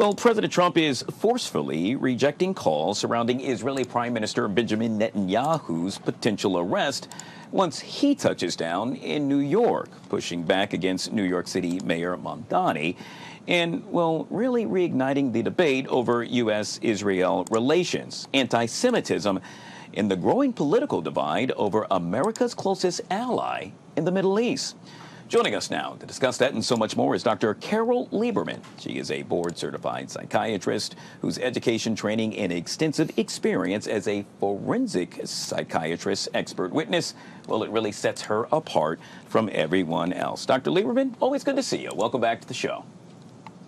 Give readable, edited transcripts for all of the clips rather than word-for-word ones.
Well, President Trump is forcefully rejecting calls surrounding Israeli Prime Minister Benjamin Netanyahu's potential arrest once he touches down in New York, pushing back against New York City Mayor Mamdani and, well, really reigniting the debate over U.S.-Israel relations, anti-Semitism, and the growing political divide over America's closest ally in the Middle East. Joining us now to discuss that and so much more is Dr. Carol Lieberman. She is a board-certified psychiatrist whose education, training, and extensive experience as a forensic psychiatrist expert witness, well, it really sets her apart from everyone else. Dr. Lieberman, always good to see you. Welcome back to the show.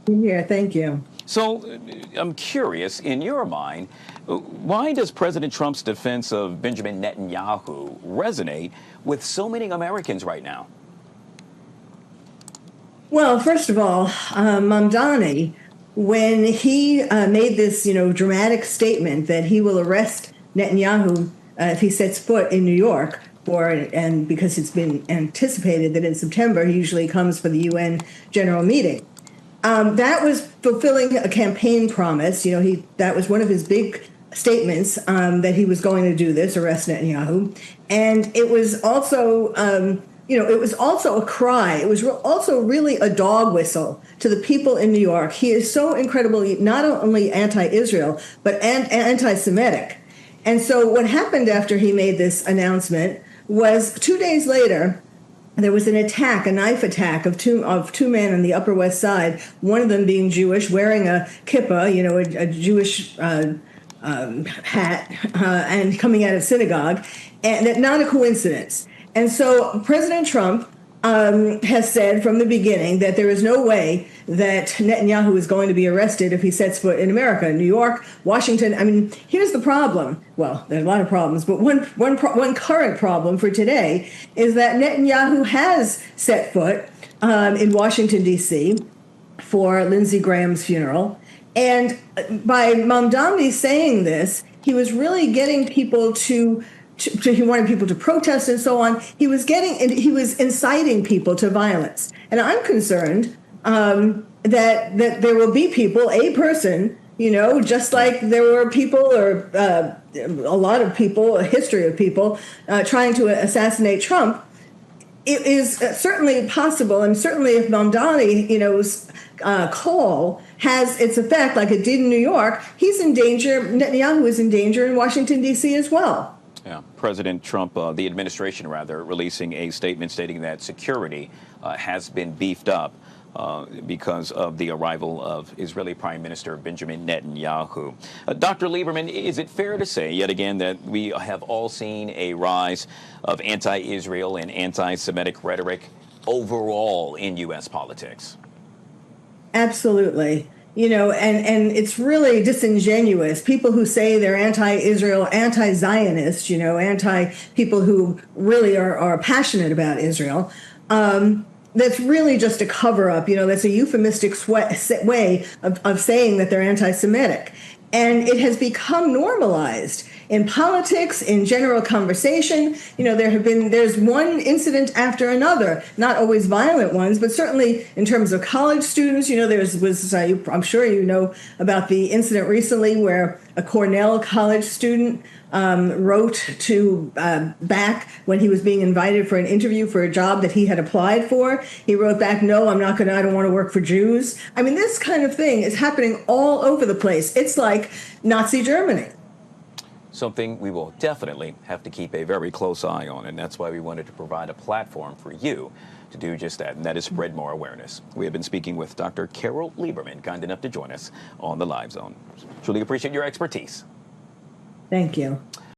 Yeah, thank you. So I'm curious, in your mind, why does President Trump's defense of Benjamin Netanyahu resonate with so many Americans right now? Well, first of all, Mamdani, when he made this, dramatic statement that he will arrest Netanyahu if he sets foot in New York, and because it's been anticipated that in September he usually comes for the UN General Meeting, that was fulfilling a campaign promise. That was one of his big statements, that he was going to do this, arrest Netanyahu, and it was also. It was also a cry. It was also really a dog whistle to the people in New York. He is so incredibly not only anti-Israel, but anti-Semitic. And so what happened after he made this announcement was 2 days later, there was an attack, a knife attack of two men on the Upper West Side, one of them being Jewish, wearing a kippah, a Jewish hat, and coming out of synagogue, and not a coincidence. And so President Trump has said from the beginning that there is no way that Netanyahu is going to be arrested if he sets foot in America, New York, Washington. I mean, here's the problem. Well, there are a lot of problems, but one current problem for today is that Netanyahu has set foot in Washington, D.C. for Lindsey Graham's funeral. And by Mamdani saying this, he was really getting people he wanted people to protest and so on. He was inciting people to violence. And I'm concerned that there will be people, a person, just like there were people or a lot of people, a history of people trying to assassinate Trump. It is certainly possible, and certainly if Mamdani's call has its effect like it did in New York, he's in danger. Netanyahu is in danger in Washington, D.C. as well. Yeah, President Trump, the administration rather, releasing a statement stating that security has been beefed up because of the arrival of Israeli Prime Minister Benjamin Netanyahu. Dr. Lieberman, is it fair to say yet again that we have all seen a rise of anti-Israel and anti-Semitic rhetoric overall in U.S. politics? Absolutely. And it's really disingenuous. People who say they're anti-Israel, anti-Zionist, anti-people who really are passionate about Israel, that's really just a cover-up. That's a euphemistic way of saying that they're anti-Semitic. And it has become normalized in politics, in general conversation. There's one incident after another, not always violent ones, but certainly in terms of college students. I'm sure you know about the incident recently where a Cornell college student wrote to back when he was being invited for an interview for a job that he had applied for. He wrote back, "No, I don't want to work for Jews." I mean, this kind of thing is happening all over the place. It's like Nazi Germany. Something we will definitely have to keep a very close eye on, and that's why we wanted to provide a platform for you to do just that, and that is spread more awareness. We have been speaking with Dr. Carol Lieberman, kind enough to join us on the Live Zone. Truly appreciate your expertise. Thank you.